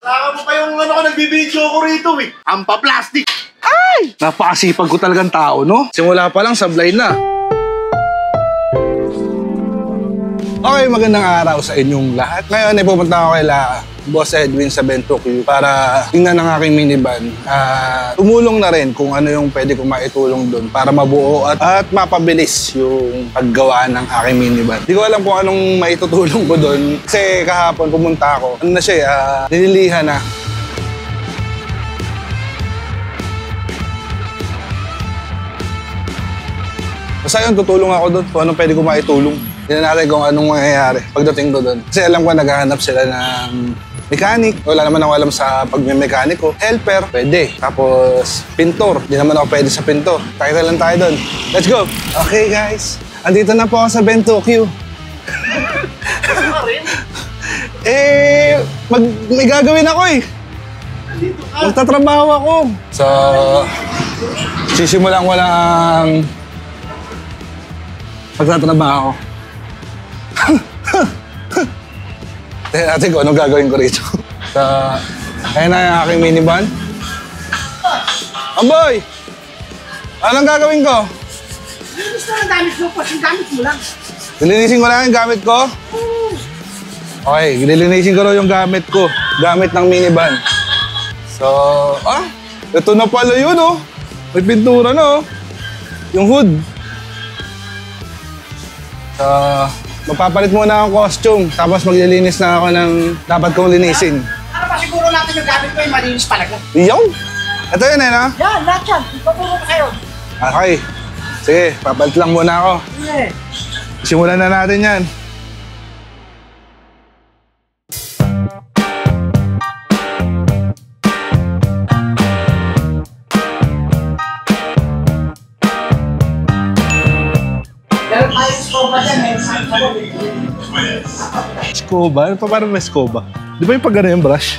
Saka mo pa yung ano ko, nagbibidyo ko rito eh. Ampa-plastic. Ay! Napakasipag ko talagang tao, no? Simula pa lang, sablay na. Okay, magandang araw sa inyong lahat. Ngayon ay pupunta ako kay Boss Edwin sa Bento Q para tingnan ang aking minivan. Tumulong na rin kung ano yung pwede kong maitulong doon para mabuo at mapabilis yung paggawa ng aking minivan. Hindi ko alam kung anong maitutulong ko doon kasi kahapon pumunta ako. Ano na siya, nililihan na. Basta yun, tutulong ako doon kung anong pwede ko maitulong. Hindi na natin kung anong mangyayari pagdating ko doon. Kasi alam ko naghahanap sila ng mechanic. Wala naman ako alam sa pagme-mechanic ko. Helper, pwede. Tapos pintor. Hindi naman ako pwede sa pintor. Takita lang tayo doon. Let's go! Okay guys, andito na po ako sa Bento Q. May gagawin ako eh. Magtatrabaho ako. So, sisimulan ko lang pagtatrabaho. Tingnan natin kung anong gagawin ko rito. So, ayun na yung aking minivan. Amboy! Anong gagawin ko? Linis na ang gamit mo, yung gamit mo lang. Lilinisin ko lang yung gamit ko? Okay, lilinisin ko lang yung gamit ko. Gamit ng minivan. So, ito na pala yun, oh. May pintura na, oh. Yung hood. So, magpapalit muna akong costume, tapos maglilinis na ako ng dapat kong linisin. Ano ba siguro natin yung gamit ko yung malinis talaga? Yung? Ito yun eh, no? Yan, lahat yan. Ipapuro ko sa'yo. Okay. Sige, papalit lang muna ako. Sige. Simulan na natin yan. Scoba? Ano pa parang may scoba? Di ba yung pag gano'n yung brush?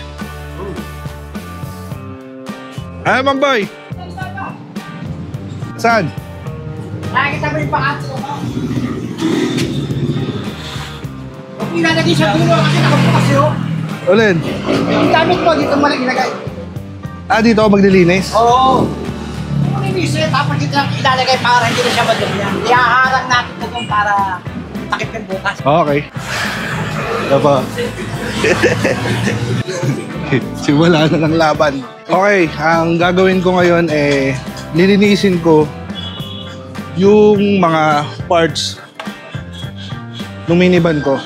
Ano, Mamboy? Saan? Nakikita mo yung pangato ko. Huwag nilalagay sa dulo kasi nakabukas yun. Ulin? Yung gamit mo dito mo lang ilagay. Dito ako maglilinis? Oo. Kung inisin, tapos dito lang ilalagay para hindi na siya madumi yan. Ihaharang natin ito kung para takip yung bukas. Okay. Dapa. Simula na ng laban. Okay, ang gagawin ko ngayon lilinisin ko yung mga parts ng minivan ko.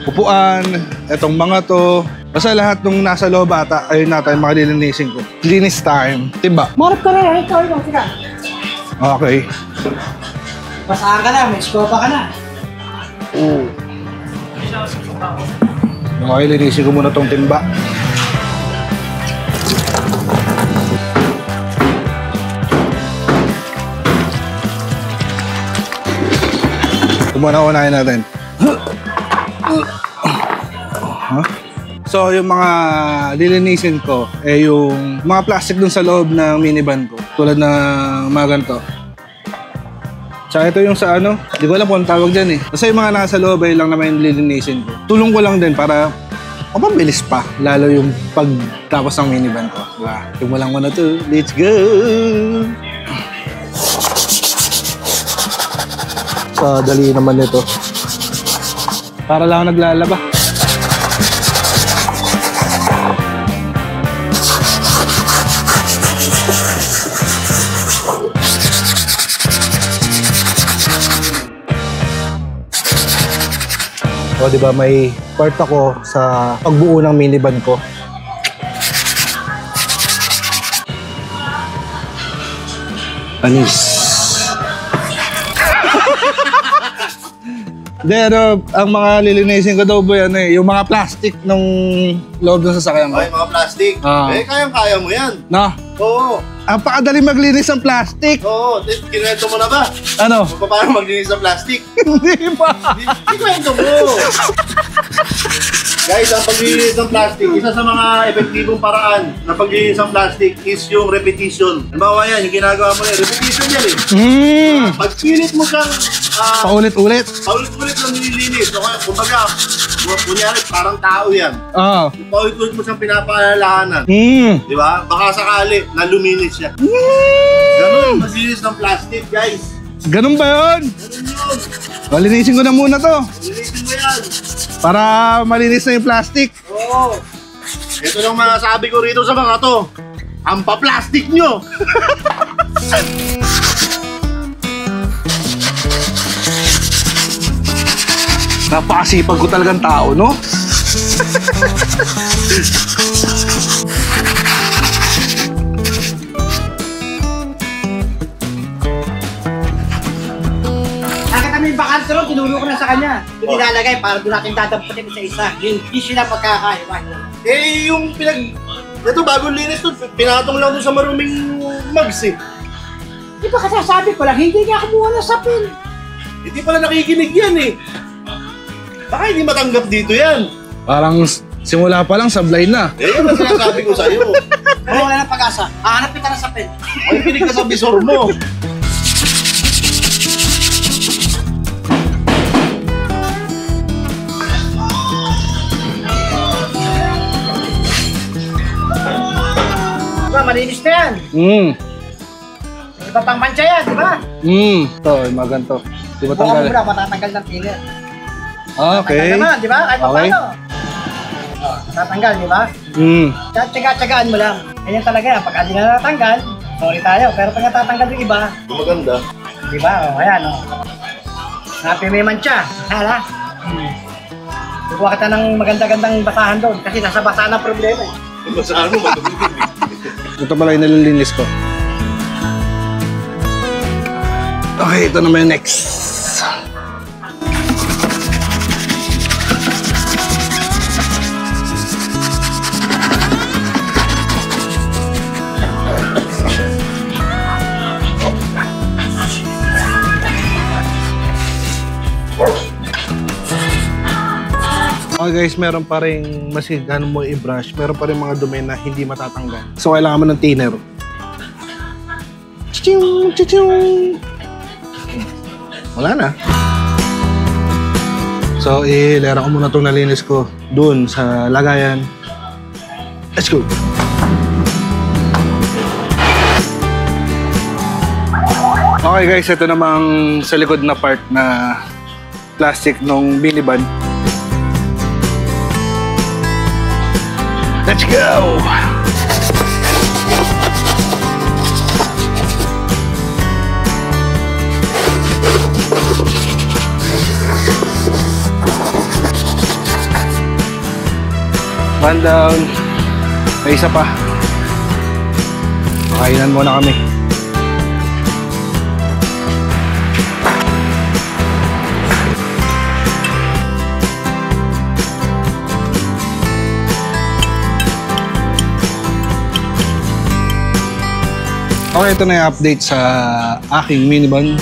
Upuan, etong mga to. Basta lahat ng nasa loob ata, ayun natin mga lilinisin ko. Linis time. Diba? Marap ka rin, ikaw yung sige. Okay. Basahan ka na, may scopa ka na. Oo. Okay, linisin ko muna tong timba. Ito muna unahin natin. So, yung mga lilinisin ko, yung mga plastic dun sa loob ng minivan ko. Tulad ng mga ganito. Tsaka ito yung sa ano, hindi ko alam kung tawag dyan eh. Kasi yung mga nasa loob ay lang naman yung lilinisin ko. Tulong ko lang din para mapabilis pa. Lalo yung pagtapos ng minivan ko. Diba? Simulan ko na to. Let's go! So, dali naman ito. Para lang ako naglalaba. O, di ba may part ako sa pagbuo ng minivan ko. Anis. Pero ang mga lilinisin ko daw ba yan yung mga plastic nung loob ng sasakyan ko. Ay, mga plastic. Kayang-kaya mo yan. No? Oo. Ang pakadali maglinis ng plastic. Oo. Kinuwento mo na ba? Ano? Kung paano maglinis ng plastic? Hindi pa. Kinuwento mo. Guys, ang paglilinis ng plastic, isa sa mga epektibong paraan ng paglilinis ng plastic is yung repetition. Halimbawa yan, yung ginagawa mo na repetition yan eh. Pagpilit mo siyang Paulit-ulit. paulit-ulit lang nililinis. Kumbaga, Kunyari, parang tao yan. Oo. Paulit-ulit mo siyang pinapaalalahanan. Di ba? Baka sakali na luminis siya. Ganun, masinis ng plastic, guys. Ganun ba yun? Ganun yun. Malinisin ko na muna to. Linisin mo yan. Para malinis na yung plastic. Oo. Ito lang masasabi ko rito sa mga to. Ang pa-plastic nyo. Napakasipag ko talagang tao, no? Nakita kami yung bakante ron, tinulo ko na sa kanya. Yung nilalagay para doon natin dadampatin sa isa. Hindi sila magkakaya. Eh, yung pinag... Ito, bagong linis to. Pinatong lang doon sa maruming mugs eh. Di ba kasasabi ko lang, hindi nga kumuha ng sapin. Hindi pala nakikinig yan eh. Baka hindi matanggap dito yan. Parang simula pa lang sablay na. Eh, yan ang sinasabi ko sa'yo. Pero wala ng pag-asa. Hahanap kita ng sapin. Ay, pinig ka sa bisor mo. Diba, malinis na yan. Iba pang mancha yan, di ba? Ito, maganto. Di ba Buka tanggal? mo na, matatanggal ng tiner. Okay. Tanggal naman, di ba? Kahit pa Okay. paano. Matatanggal, di ba? Tsagaan mo lang. Ganyan talaga yan. Pag hindi na natanggal, sorry tayo. Pero pag natatanggal yung iba, Maganda. di ba? O, ayan, o. Happy may mancha. Hala. Kukuha kita ng maganda-gandang basahan doon. Kasi nasa basahan ang problema eh. Basahan mo, matutubig. Ito pala yung nalilinis ko. Okay, ito naman yung next. Okay guys, meron pa rin maski gaano mo i-brush, meron pa rin mga dumi na hindi matatanggal. So kailangan mo ng thinner. Chiching! Chiching! Wala na. So ilera ko muna itong nalinis ko dun sa lagayan. Let's go! Okay guys, ito namang sa likod na part na plastic nung minivan. Let's go! One down. May isa pa. Makainan muna kami. Okay, ito na yung update sa aking minivan.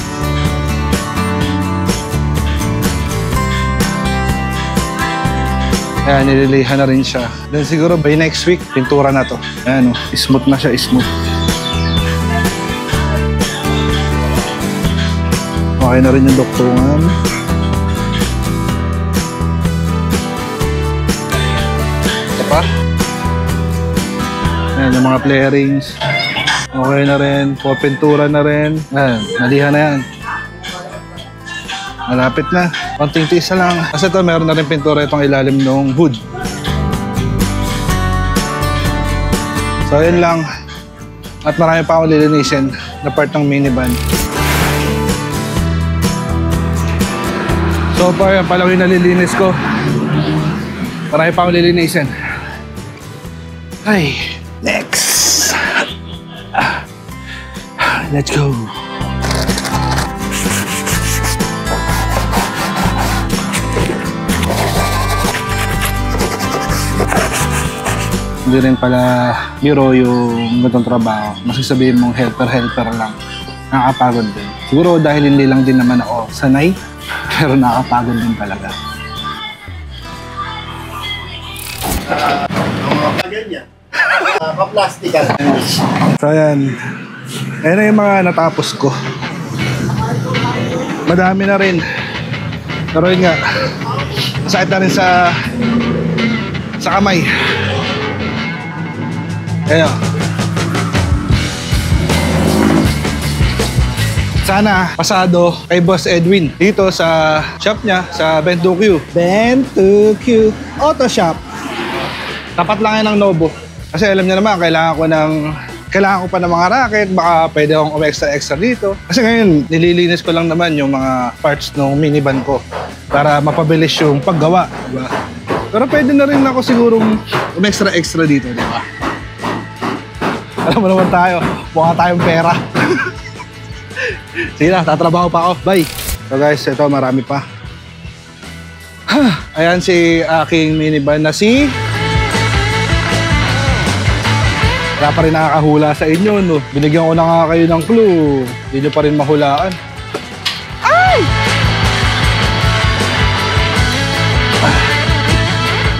Ayan, nililihan na rin siya. Then siguro by next week, pintura na to. Ayan o, smooth na siya, smooth. Okay na rin yung doktungan. Ito pa. Ayan, yung mga flarings. Okay na rin, pintura na rin. Ayan, nalihan na yan. Malapit na. Konting tiis na lang. Kasi ito, meron na rin pintura itong ilalim ng hood. So, yun lang. At marami pa akong lilinisin na part ng minivan. So far, yan pala yung nalilinis ko. Marami pa akong lilinisin. Ay, next! Let's go. Hindi rin pala biro yung ganitong trabaho. Masasabihin mong helper lang. Nakakapagod din. Siguro dahil hindi lang din naman ako sanay, pero nakakapagod din talaga. Ang mga ganyan. Pa-plastikan. So ayan. Ayan na yung mga natapos ko. Madami na rin. Pero yun nga, Sakit na rin sa kamay. Ayan. Sana pasado kay Boss Edwin dito sa shop niya sa Ben2Q. Ben2Q Auto Shop. Tapat lang yan ng Novo. Kasi alam niya naman, kailangan ko pa ng mga racket, baka pwede akong extra dito. Kasi ngayon, nililinis ko lang naman yung mga parts ng minivan ko para mapabilis yung paggawa, diba? Pero pwede na rin ako sigurong extra dito, diba? Alam mo naman tayo, mukha tayong pera. Sige na, tatrabaho pa ako. Bye! So guys, ito marami pa. Ayan si aking minivan na si... Wala pa rin nakakahula sa inyo, no? Binigyan ko na nga kayo ng clue. Hindi nyo pa rin mahulaan. Ay!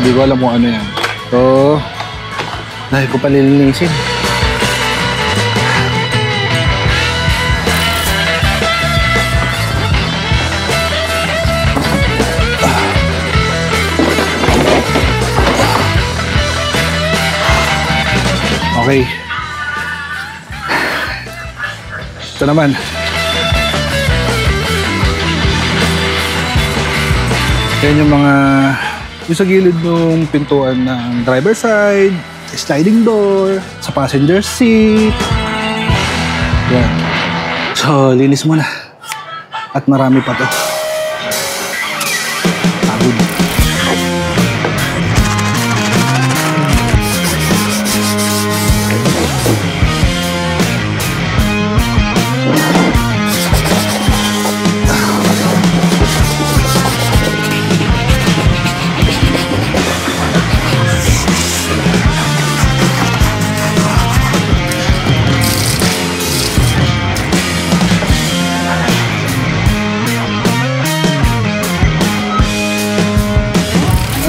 Hindi ko alam kung ano yan. So, dahil ko palilinisin. Okay. Ito naman. Yan yung mga yung sa gilid ng pintuan ng driver side, sliding door, sa passenger seat. Yan. So, linis muna. At marami pa to. Pagod.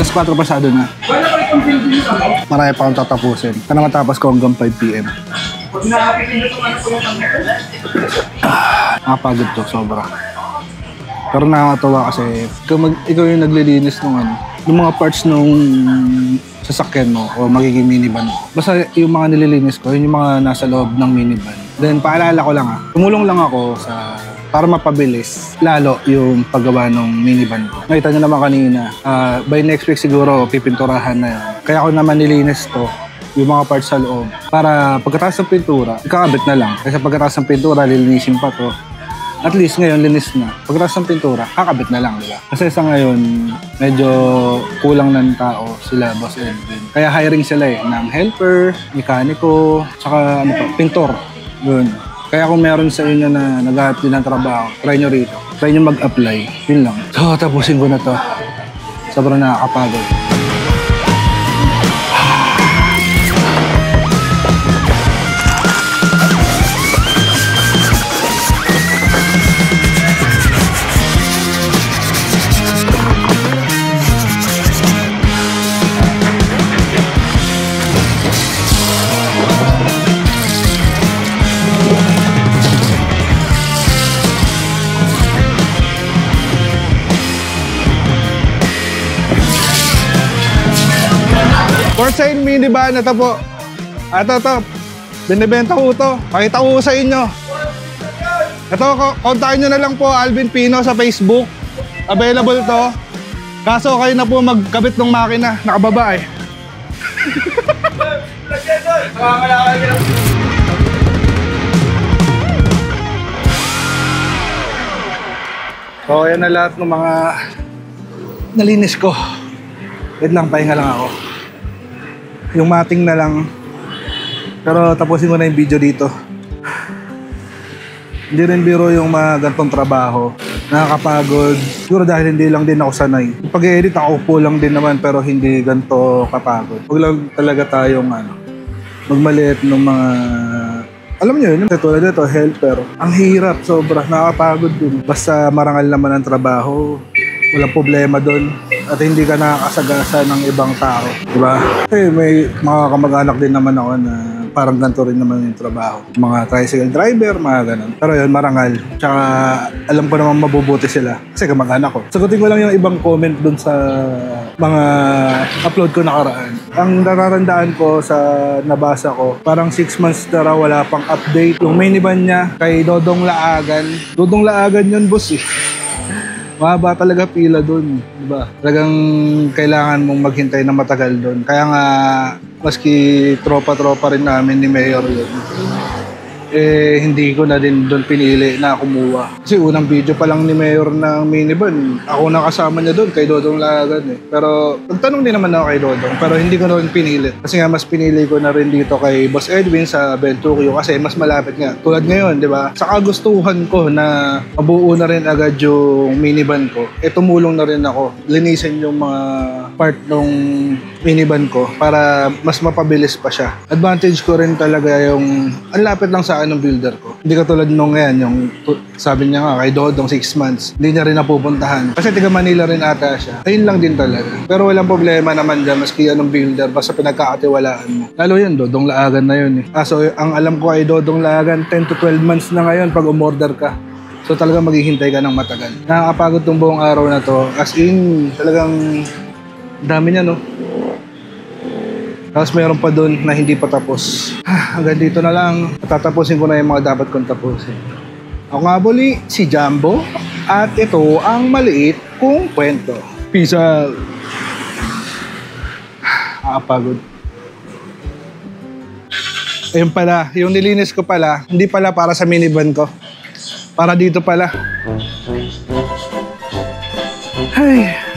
Alas 4 pasado na. Marami pa akong tatapusin. Sana matapos ko hanggang 5 PM. Nakapagod to, sobra. Pero nakakatawa kasi ikaw yung naglilinis ng yung mga parts nung sasakyan mo o magiging minivan mo. Basta yung mga nililinis ko, yun yung mga nasa loob ng minivan. Then paalala ko lang tumulong lang ako para mapabilis lalo yung paggawa ng minivan ko. Nakita nyo naman kanina, by next week siguro pipinturahan na yun. Kaya ako naman nilinis to, yung mga parts sa loob. Para pagkatapos ng pintura, ikakabit na lang. Kasi pagkatapos ng pintura, lilinisin pa to. At least ngayon, linis na. Pagkatapos ng pintura, kakabit na lang, diba? Kasi sa ngayon, medyo kulang ng tao sila, Boss Edwin. Kaya hiring sila ng helper, mekaniko, saka pintor. Yun. Kaya kung meron sa inyo na naghahanap din ng trabaho, try nyo rito. Try nyo mag-apply. Yun lang. So, tapusin ko na to. Sobrang nakakapagod. For sale minivan, ito po. Ito. Binibenta ko ito. Pakita ko sa inyo. Ito, kontakin nyo na lang po Alvin Pino sa Facebook. Available to. Kaso kayo na po magkabit ng makina. Nakababa eh. So, yan na lahat ng mga nalinis ko. Wait lang, pahinga lang ako. Yung mating na lang. Pero tapusin ko na yung video dito. Hindi rin biro yung mga gantong trabaho. Nakakapagod. Siguro dahil hindi lang din ako sanay. Pag-edit ako po lang din naman pero hindi ganito kapagod. Huwag lang talaga tayong magmaliit ng mga... Alam niyo yun, tulad nito, helper. Ang hirap, sobra. Nakakapagod din. Basta marangal naman ang trabaho. Walang problema doon. At hindi ka nakakasagasa ng ibang tao. Diba? Kasi may mga kamag-anak din naman ako na parang ganito rin naman yung trabaho. Mga tricycle driver, mga ganun. Pero yun, marangal. Tsaka alam ko naman mabubuti sila. Kasi kamag-anak ko. Sagutin ko lang yung ibang comment dun sa mga upload ko nakaraan. Ang nararandaan ko sa nabasa ko, parang 6 months na raw wala pang update. Yung minivan niya kay Dodong Laagan. Dodong Laagan yun, boss eh. Mahaba talaga pila doon, di ba? Talagang kailangan mong maghintay na matagal doon. Kaya nga, maski tropa-tropa rin namin ni Mayor yun, hindi ko na din doon pinili na kumuha. Kasi unang video pa lang ni Mayor ng minivan, ako nakasama niya doon kay Dodong Lagan eh. Pero nagtanong din naman ako kay Dodong, pero hindi ko na rin pinili. Kasi nga mas pinili ko na rin dito kay Boss Edwin sa Bentokyo kasi mas malapit nga. Tulad ngayon, di ba? Sa kagustuhan ko na mabuo na rin agad yung minivan ko, tumulong na rin ako. Linisin yung mga part ng minivan ko para mas mapabilis pa siya. Advantage ko rin talaga yung ang lapit lang sa ng builder ko. Hindi katulad nung ngayon, yung sabi niya nga kay Dodong 6 months, hindi niya rin napupuntahan. Kasi taga Manila rin ata siya. Ayun lang din talaga. Pero walang problema naman dyan, maski anong builder, basta pinagkakatiwalaan mo. Lalo yun, Dodong Laagan na yun eh. So ang alam ko ay Dodong Laagan, 10 to 12 months na ngayon pag umorder ka. So talaga maghihintay ka ng matagal. Nakakapagod tong buong araw na to. As in, talagang dami niya, no? Tapos mayroon pa doon na hindi pa tapos. Hanggang dito na lang. Tatapusin ko na yung mga dapat kong tapusin. Ako nga muli, si Jumbo. At ito ang maliit kong kwento. Peace out. Nakakapagod. Ayun pala, yung nilinis ko pala, hindi pala para sa minivan ko. Para dito pala. Ay.